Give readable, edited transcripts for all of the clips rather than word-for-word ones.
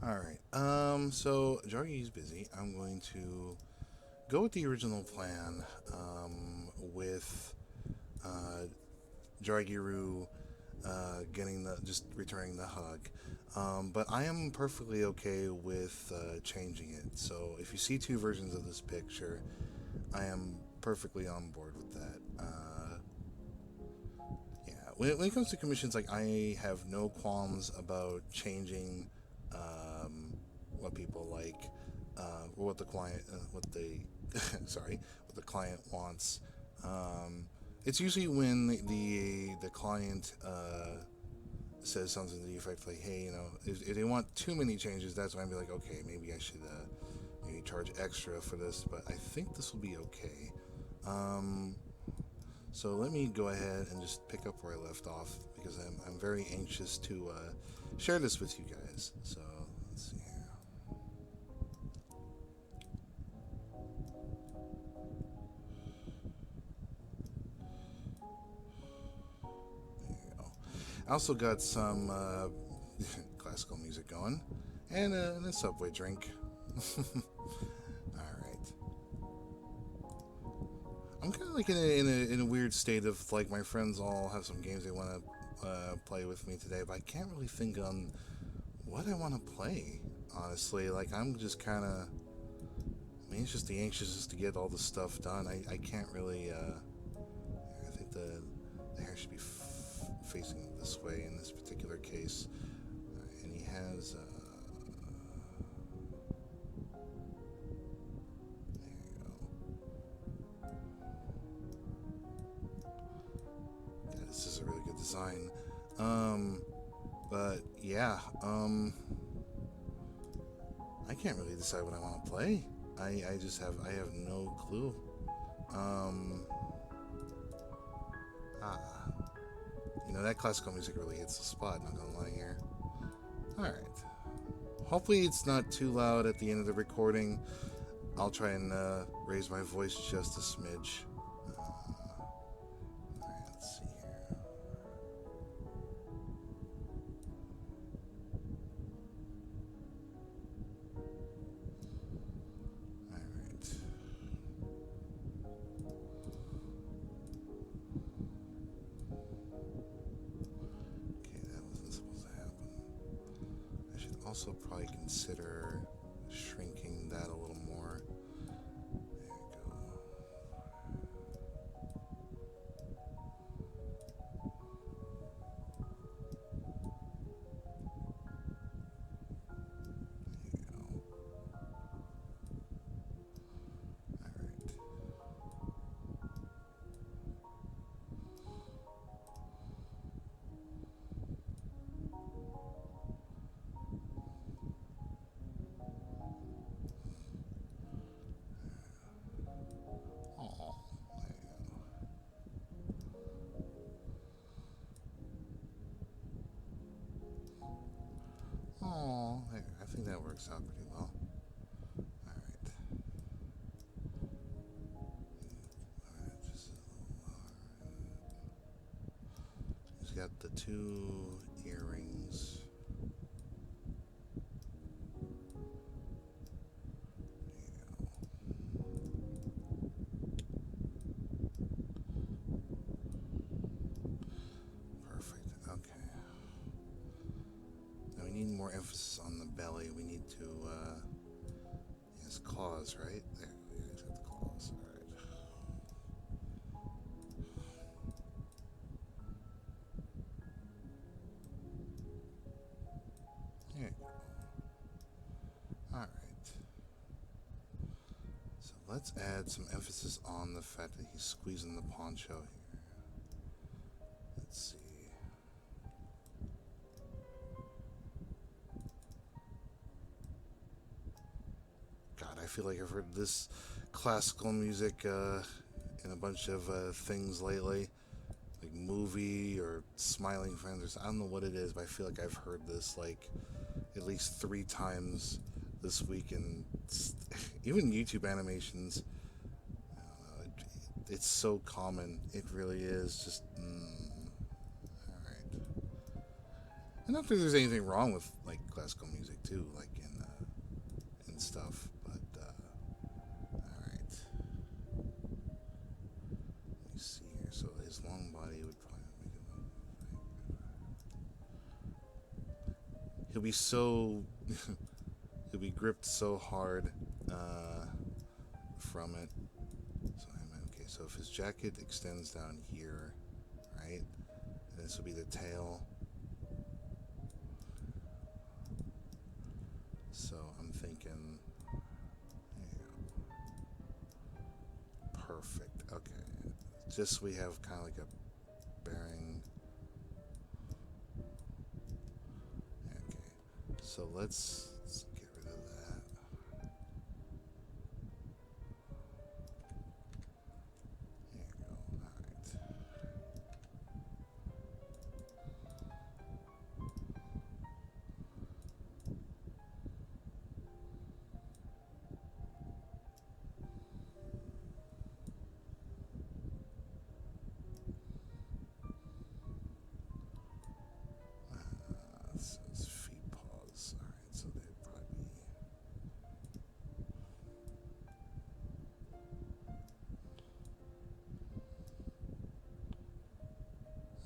All right. So Jargy's busy. I'm going to go with the original plan. With uh, JarggyRoo getting the just returning the hug. But I am perfectly okay with changing it. So if you see two versions of this picture, I am perfectly on board with that. Yeah, when it comes to commissions, like I have no qualms about changing what people like, or what the client, what they, sorry, what the client wants. Um, it's usually when the client says something to the effect like, "Hey, if they want too many changes, that's when I'd be like, okay, maybe I should maybe charge extra for this." But I think this will be okay. Um, so let me go ahead and just pick up where I left off because I'm very anxious to share this with you guys. So let's see here. There you go. I also got some classical music going and a Subway drink. All right. I'm kind of like in a weird state of like my friends all have some games they want to play with me today, but I can't really think on what I want to play. Honestly, like I'm just kind of. I mean, it's just the anxiousness to get all the stuff done. I can't really. I think the hair should be facing this way in this particular case, and he has. There you go. Yeah, this is a really good design. Um, but yeah. I can't really decide what I want to play. I just I have no clue. Um, ah, that classical music really hits the spot. Not gonna lie here. All right. Hopefully it's not too loud at the end of the recording. I'll try and raise my voice just a smidge. All right, let's see here. All right. Okay, that wasn't supposed to happen. I should also probably consider shrinking that a little more. There you go. There you go. All right. Oh, there you go. Oh, there. I think that works out pretty well. All right. All right, just a little lower. He's got the two earrings. Perfect. Okay. Now we need more emphasis on the belly. We need to, his claws, right? There, yeah, he's got the claws. All right. There you go. All right. So let's add some emphasis on the fact that he's squeezing the poncho here. Let's see. God, I feel like I've heard this classical music in a bunch of things lately, like movie or Smiling Friends or something. I don't know what it is, but I feel like I've heard this like at least 3 times this week, and even YouTube animations. It's so common. It really is. Just all right. I don't think there's anything wrong with like classical music too, like in stuff. But all right, let me see here. So his long body would probably make it. He'll be so he'll be gripped so hard from it. So okay. So if his jacket extends down here, right, and this will be the tail. So I'm thinking, there you go. Perfect. Okay. Just we have kind of like a bearing. Okay. So let's get rid of that. There you go. All right. It's feet paws. All right. So they'd probably be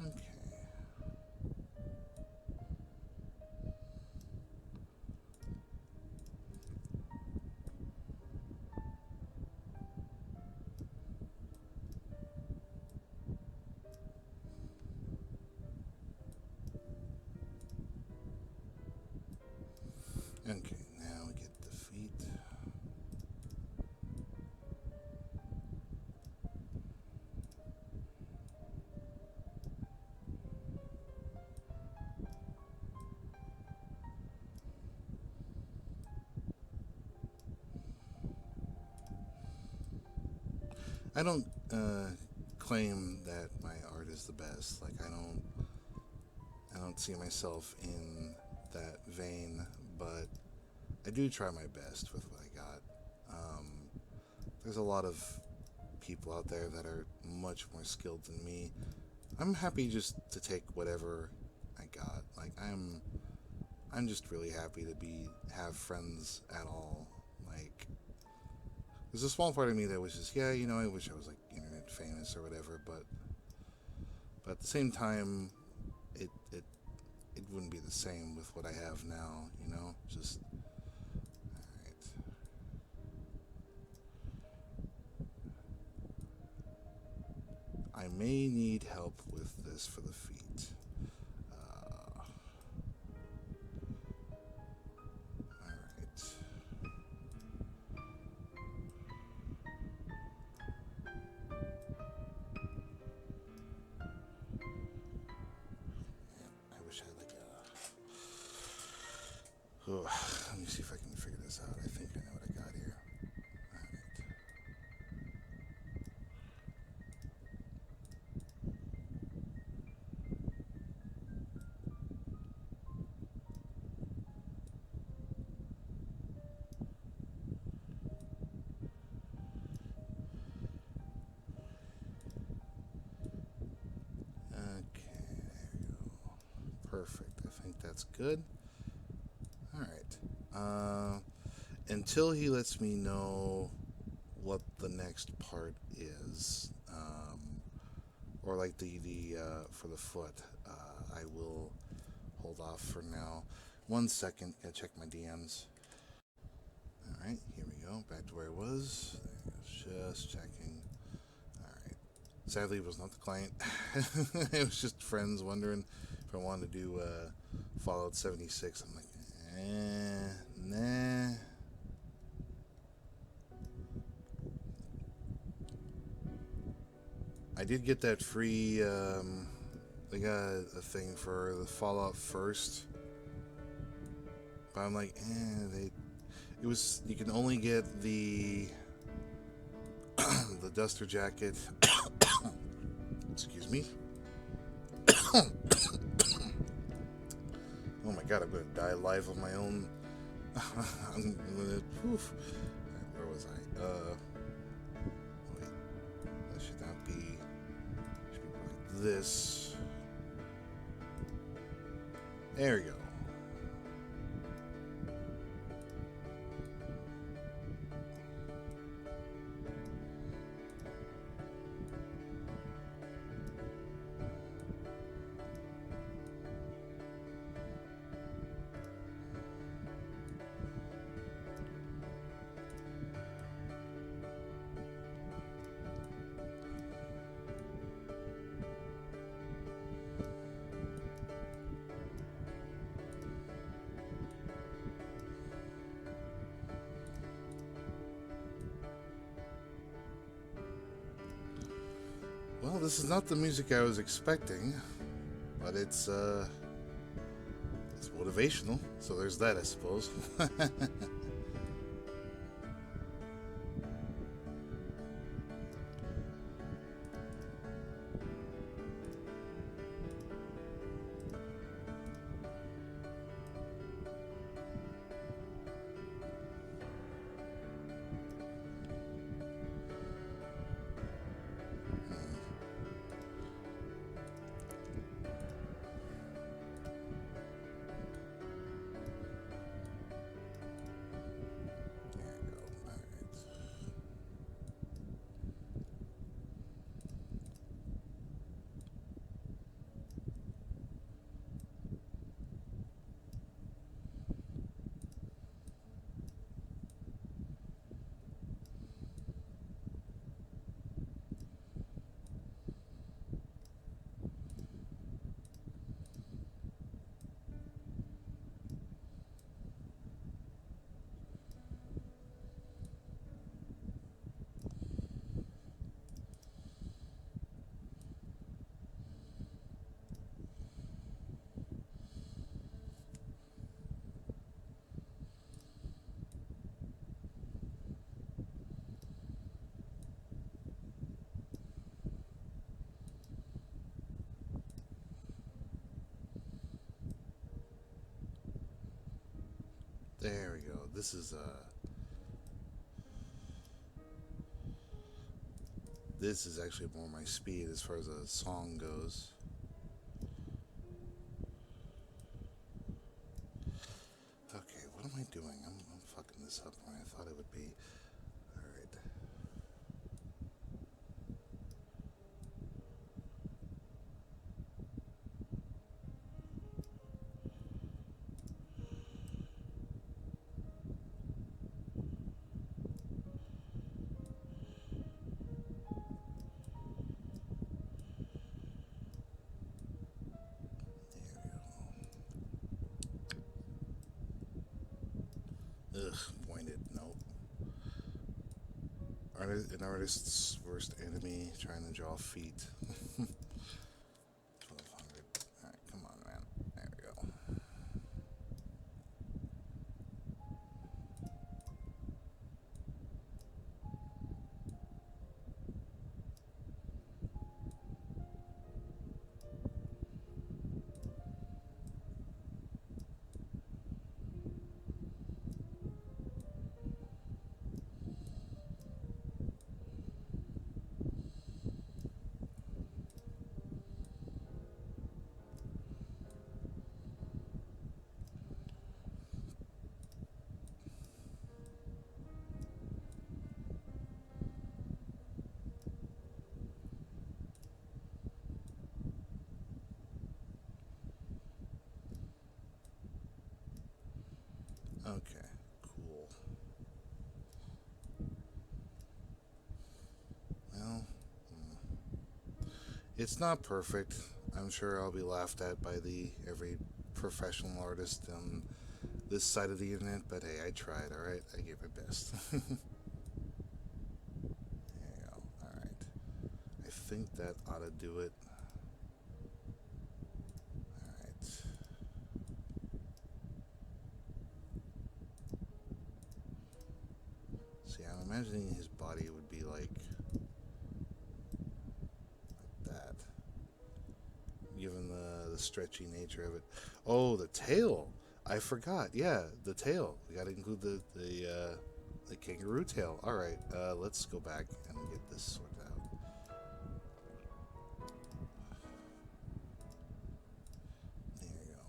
okay. Okay, now we get the feet. I don't claim that my art is the best. Like I don't see myself in that vein, but I do try my best with what I got. Um, there's a lot of people out there that are much more skilled than me. I'm happy just to take whatever I got. Like I'm just really happy to have friends at all. Like there's a small part of me that was just, yeah, you know, I wish I was like internet famous or whatever, but at the same time, it wouldn't be the same with what I have now, you know? Just alright. I may need help with this for the feet. Alright. I wish I had like a. Oh, let me see if I can figure this out. I think I know what I got here. Alright. Okay, there you go. Perfect. I think that's good. Alright. Until he lets me know what the next part is, or like the for the foot, I will hold off for now. 1 second, gotta check my DMs. Alright, here we go. Back to where I was. Just checking. Alright. Sadly, it was not the client. It was just friends wondering if I wanted to do Fallout 76. I'm like, nah. I did get that free, they got a thing for the Fallout first. But I'm like, you can only get the the duster jacket. Excuse me. Oh my god, I'm gonna die live on my own. Where was I? Wait, that should not be. Should be like this. There we go. Well, this is not the music I was expecting, but it's motivational, so there's that, I suppose. There we go. This is actually more my speed as far as a song goes. Okay, what am I doing? I'm fucking this up when I thought it would be. Alright. Ugh, pointed. Nope. An artist's worst enemy trying to draw feet. 1200. Alright, come on, man. There we go. Okay, cool. Well, it's not perfect. I'm sure I'll be laughed at by every professional artist on this side of the internet, but hey, I tried, alright? I gave my best. There you go, alright. I think that ought to do it. Alright. See, I'm imagining his body would be like that, given the stretchy nature of it. Oh, the tail! I forgot. Yeah, the tail. We got to include the kangaroo tail. All right, let's go back and get this sorted out. There you go.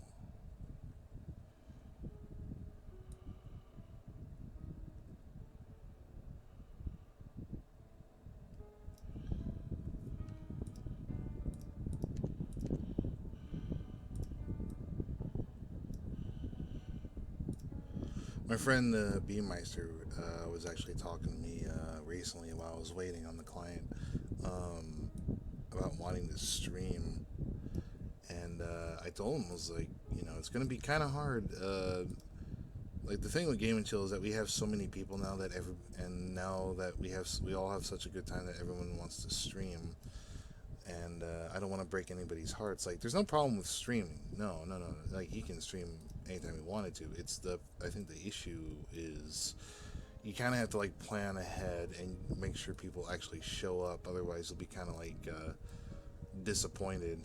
My friend Beemeister was actually talking to me recently while I was waiting on the client um, about wanting to stream, and I told him, I was like, it's gonna be kind of hard. Like the thing with Game and Chill is that we have so many people now and now that we all have such a good time that everyone wants to stream, and I don't want to break anybody's hearts. Like, there's no problem with streaming. No, no, no. Like, he can stream anytime he wanted to. I think the issue is you kind of have to like plan ahead and make sure people actually show up. Otherwise, you'll be kind of like disappointed.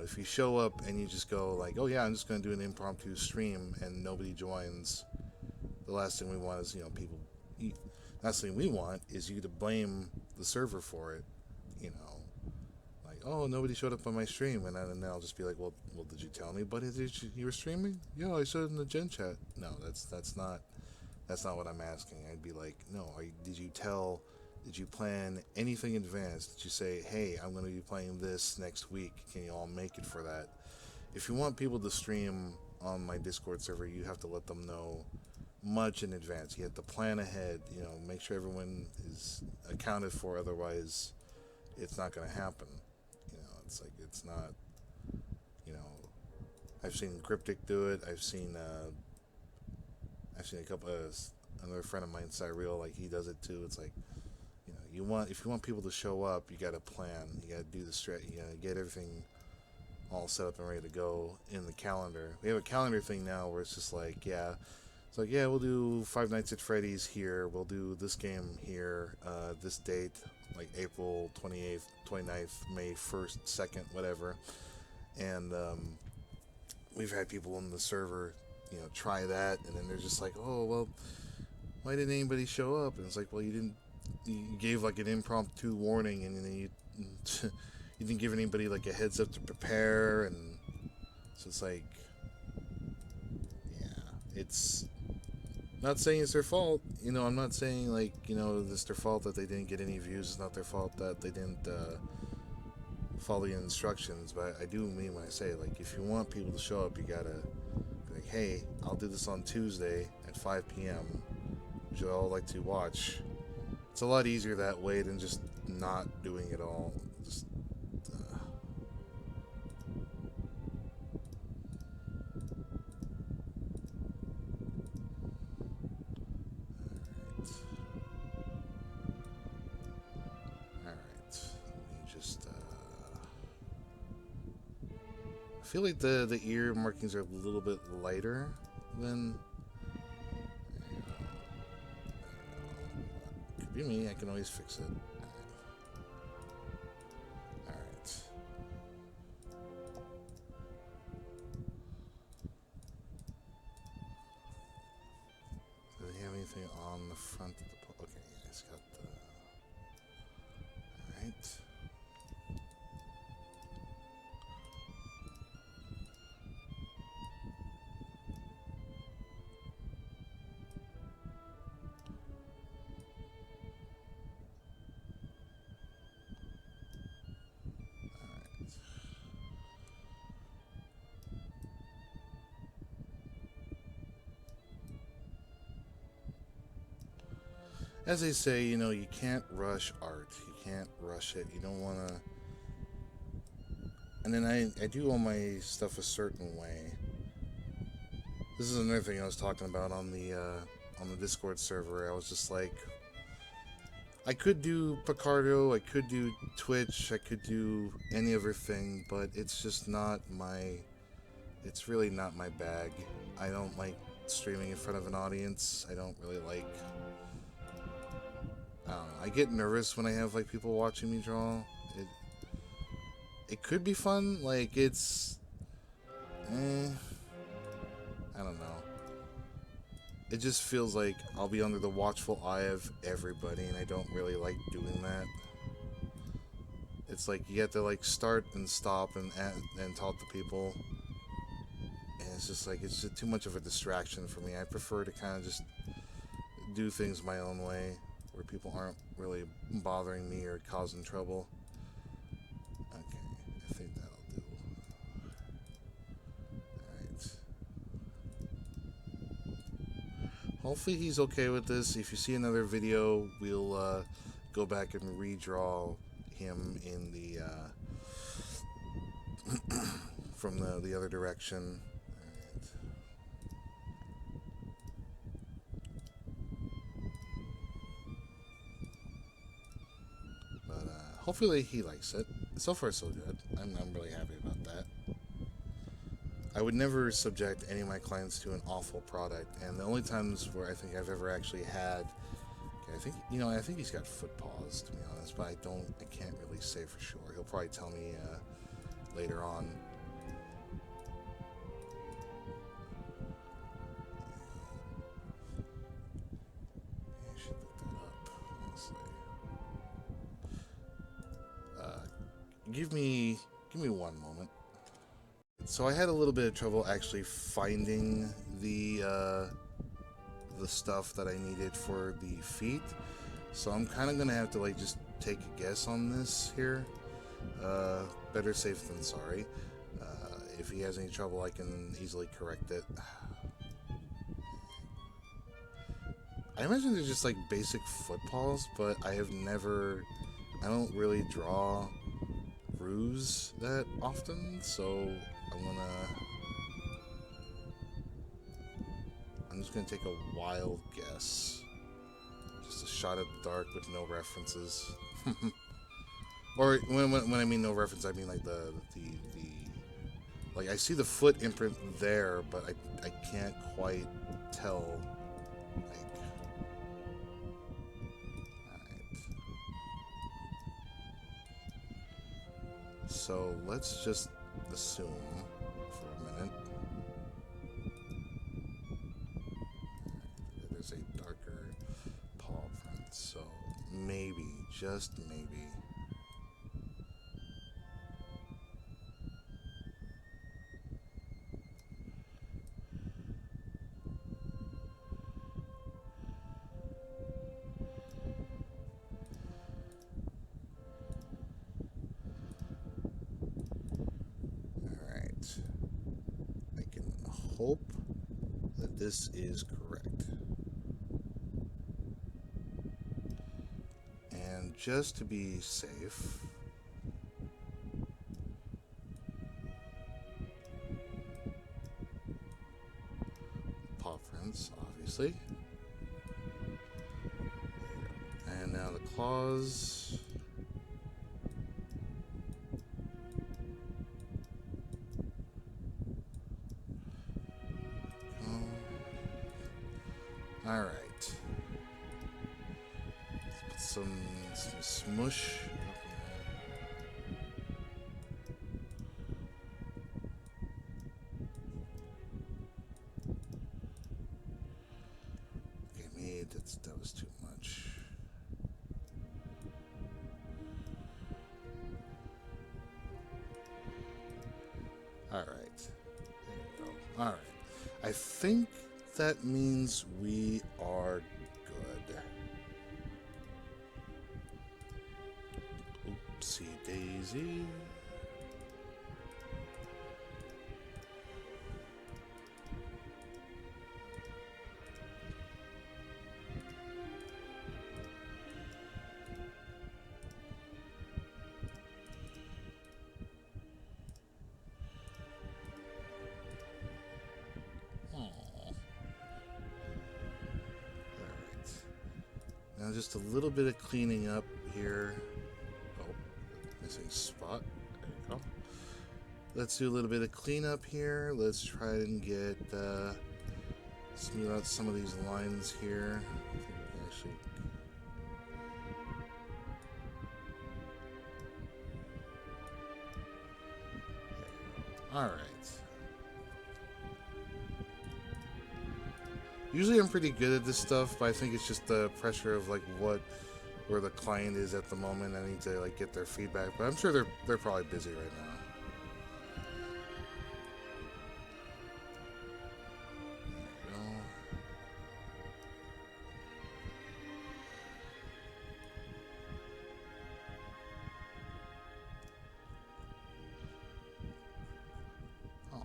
If you show up and you just go like, oh yeah, I'm just gonna do an impromptu stream and nobody joins, the last thing we want is people. Last thing we want is you to blame the server for it. You know, like, oh, nobody showed up on my stream, and then I'll just be like, well, did you tell anybody that you were streaming? Yeah, I said it in the gen chat. No, that's not what I'm asking. I'd be like, no, did you plan anything in advance? Did you say, hey, I'm going to be playing this next week? Can you all make it for that? If you want people to stream on my Discord server, you have to let them know much in advance. You have to plan ahead, make sure everyone is accounted for. Otherwise, it's not going to happen. It's like, it's not, you know, I've seen Cryptic do it. I've seen a couple of, another friend of mine, Cyril, like he does it too. It's like, if you want people to show up, you got to plan. You got to do the strat. You got to get everything all set up and ready to go in the calendar. We have a calendar thing now where it's just like, yeah, it's like, yeah, we'll do Five Nights at Freddy's here. We'll do this game here, this date, like April 28th, 29th, May 1st, 2nd, whatever. And we've had people on the server, try that, and then they're just like, oh, well, why didn't anybody show up? And it's like, well, you gave like an impromptu warning, and then you you didn't give anybody like a heads up to prepare, and so it's like, yeah, it's not saying it's their fault. I'm not saying like, it's their fault that they didn't get any views. It's not their fault that they didn't follow the instructions. But I do mean when I say, like, if you want people to show up, you gotta be like, hey, I'll do this on Tuesday at 5 p.m. Would you all like to watch? It's a lot easier that way than just not doing it all. Just I feel like the ear markings are a little bit lighter than. Could be me. I can always fix it. All right. Do they have anything on the front of the? Okay, yeah, it's got the. All right. As they say, you can't rush art. You can't rush it. You don't want to. And then I do all my stuff a certain way. This is another thing I was talking about on the Discord server. I was just like, I could do Picardo, I could do Twitch, I could do any other thing, but it's just not my. It's really not my bag. I don't like streaming in front of an audience. I don't really like. I don't know. I get nervous when I have like people watching me draw. It could be fun. Like, it's, I don't know. It just feels like I'll be under the watchful eye of everybody, and I don't really like doing that. It's like you have to like start and stop and talk to people, and it's just like it's just too much of a distraction for me. I prefer to kind of just do things my own way, where people aren't really bothering me or causing trouble. Okay, I think that'll do. Alright. hopefully he's okay with this. If you see another video, we'll go back and redraw him in the from the other direction. But hopefully he likes it. So far, so good. I'm really happy about that. I would never subject any of my clients to an awful product, and the only times where I think I've ever actually had, I think I think he's got foot paws, to be honest, but I can't really say for sure. He'll probably tell me later on. I should look that up, honestly. Give me one moment. So I had a little bit of trouble actually finding the stuff that I needed for the feet. So I'm kind of gonna have to like just take a guess on this here. Better safe than sorry. If he has any trouble, I can easily correct it. I imagine they're just like basic foot paws, but I don't really draw roos that often, so I'm just gonna take a wild guess. Just a shot at the dark with no references. Or when I mean no reference, I mean like the like I see the foot imprint there, but I can't quite tell. Like, alright. So let's just assume for a minute there's a darker paw print. So maybe, just maybe. Hope that this is correct. And just to be safe, paw prints, obviously. And now the claws. All right. Let's put some smush. Okay, maybe that was too much. All right. There you go. All right. I think that means we are good. Oopsie daisy. Now just a little bit of cleaning up here. Oh, missing spot. There you go. Let's do a little bit of cleanup here. Let's try and get smooth out some of these lines here. I think we can actually. All right. Usually I'm pretty good at this stuff, but I think it's just the pressure of like where the client is at the moment. I need to like get their feedback, but I'm sure they're probably busy right now. There we go. Oh,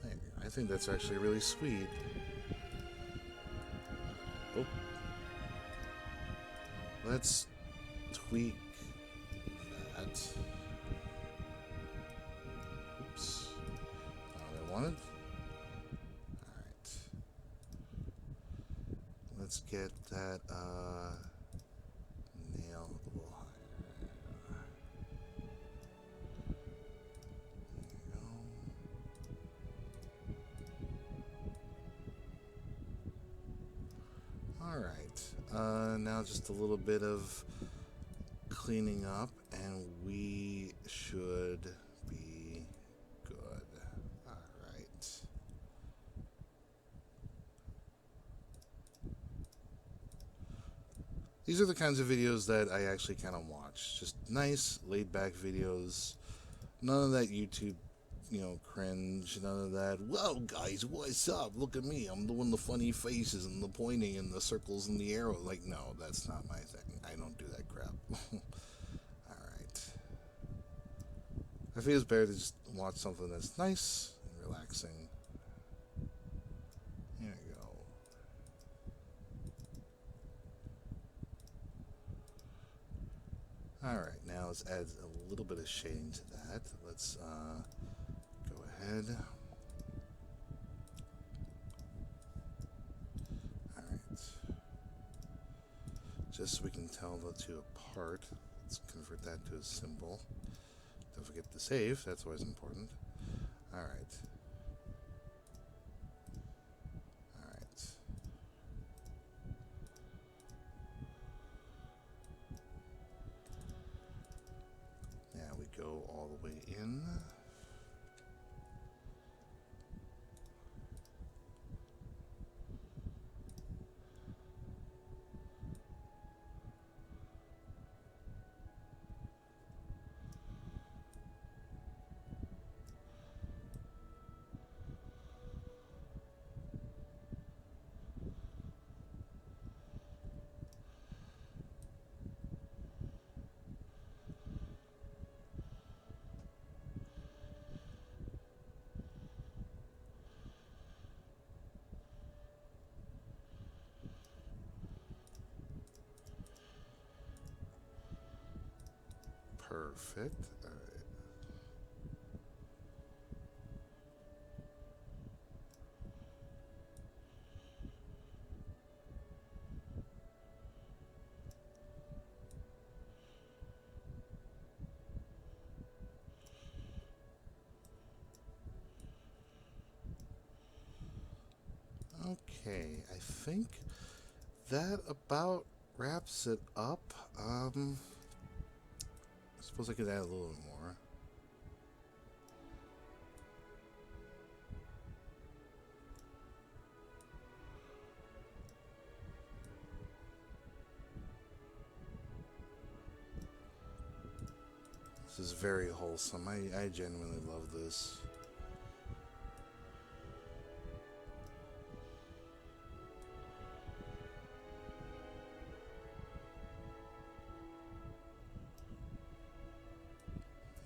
there you go. I think that's actually really sweet. let's tweak that. Oops. Not what I wanted. Alright. Let's get that nail a little higher. There we go. Alright. Now just a little bit of cleaning up and we should be good. Alright. These are the kinds of videos that I actually kind of watch. Just nice, laid-back videos. None of that YouTube, cringe. None of that, whoa, guys, what's up? Look at me. I'm doing the funny faces and the pointing and the circles and the arrow. Like, no, that's not my thing. I don't do that crap. Alright. I feel it's better to just watch something that's nice and relaxing. Here we go. Alright, now let's add a little bit of shading to that. Let's go ahead. Alright. Just so we can tell the two apart, let's convert that to a symbol. Don't forget to save, that's always important. Alright. Alright. Now we go all the way in. Perfect. All right. Okay, I think that about wraps it up. I suppose I could add a little bit more. This is very wholesome. I genuinely love this.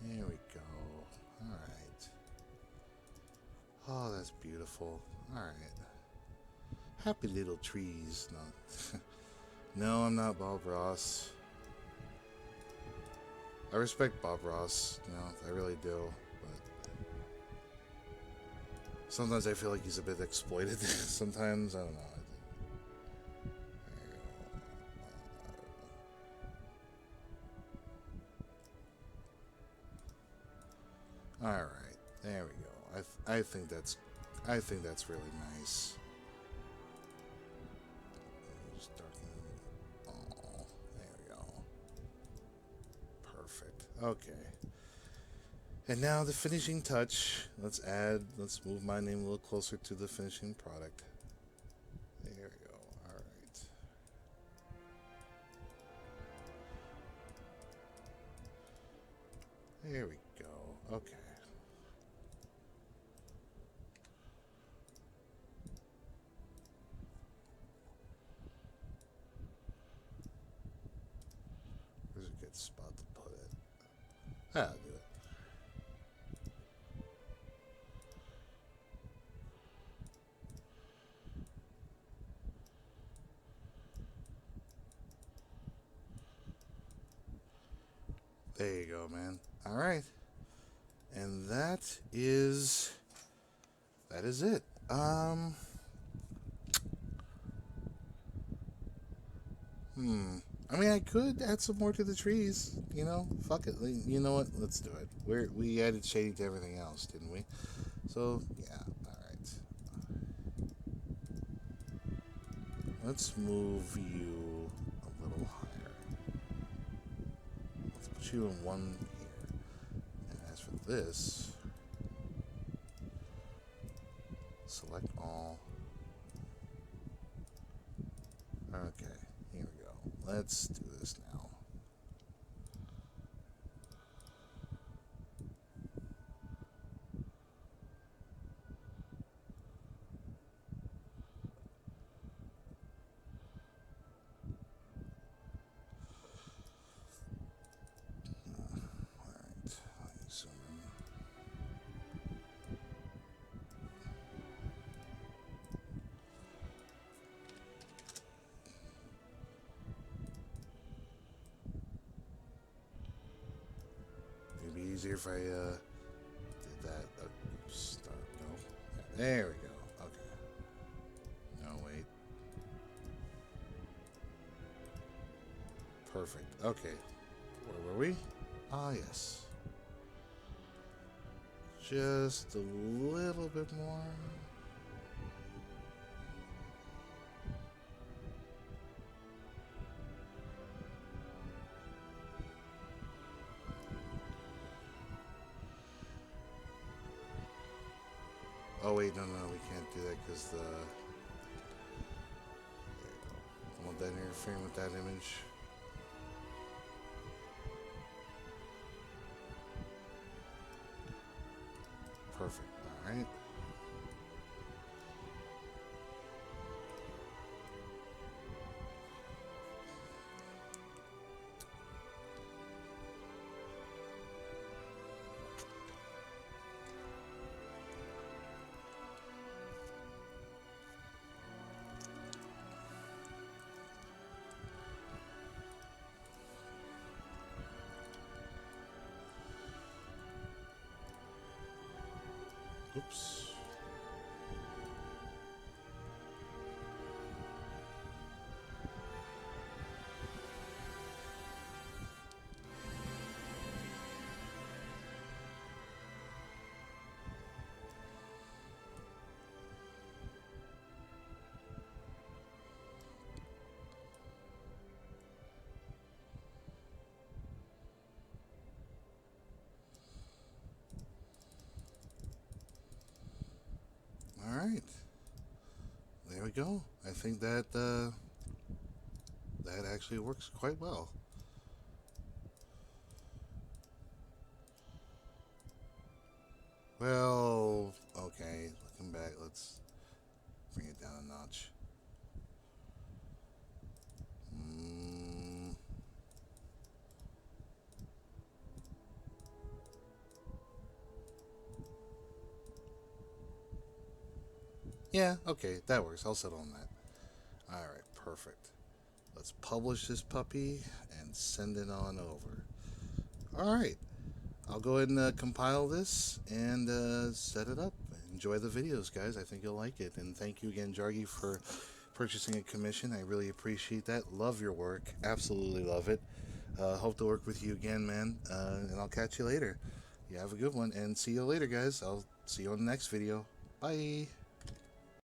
There we go. Alright. Oh, that's beautiful. Alright. Happy little trees. No. No, I'm not Bob Ross. I respect Bob Ross. I really do. But sometimes I feel like he's a bit exploited. Sometimes, I don't know. All right, there we go. I think that's really nice. Just darken it. Oh, there we go. Perfect. Okay. And now the finishing touch. Let's move my name a little closer to the finishing product. There we go. All right. There we go. Okay. Where's a good spot to put it? I'll do it. There you go, man. All right. And that is it. I mean, I could add some more to the trees. You know, fuck it. You know what? Let's do it. We added shading to everything else, didn't we? So yeah. All right. Let's move you a little higher. Let's put you in one here. And as for this, select all. Okay, here we go. Let's do this now. Alright, zoom in. It'd be easier if I did that. Start. No. There we go. Okay. No, wait. Perfect. Okay. Where were we? Ah, yes. Just a little bit more. Oh wait, no, we can't do that because the. There you go. I want that interfering with that image. Perfect. All right. Oops. All right. There we go. I think that actually works quite well. Well, okay. Looking back, let's bring it down a notch. Mm, yeah, okay, that works. I'll settle on that. All right, perfect. Let's publish this puppy and send it on over. All right. I'll go ahead and compile this and set it up. Enjoy the videos, guys. I think you'll like it. And thank you again, Jargy, for purchasing a commission. I really appreciate that. Love your work. Absolutely love it. Hope to work with you again, man. And I'll catch you later. You have a good one. And see you later, guys. I'll see you on the next video. Bye.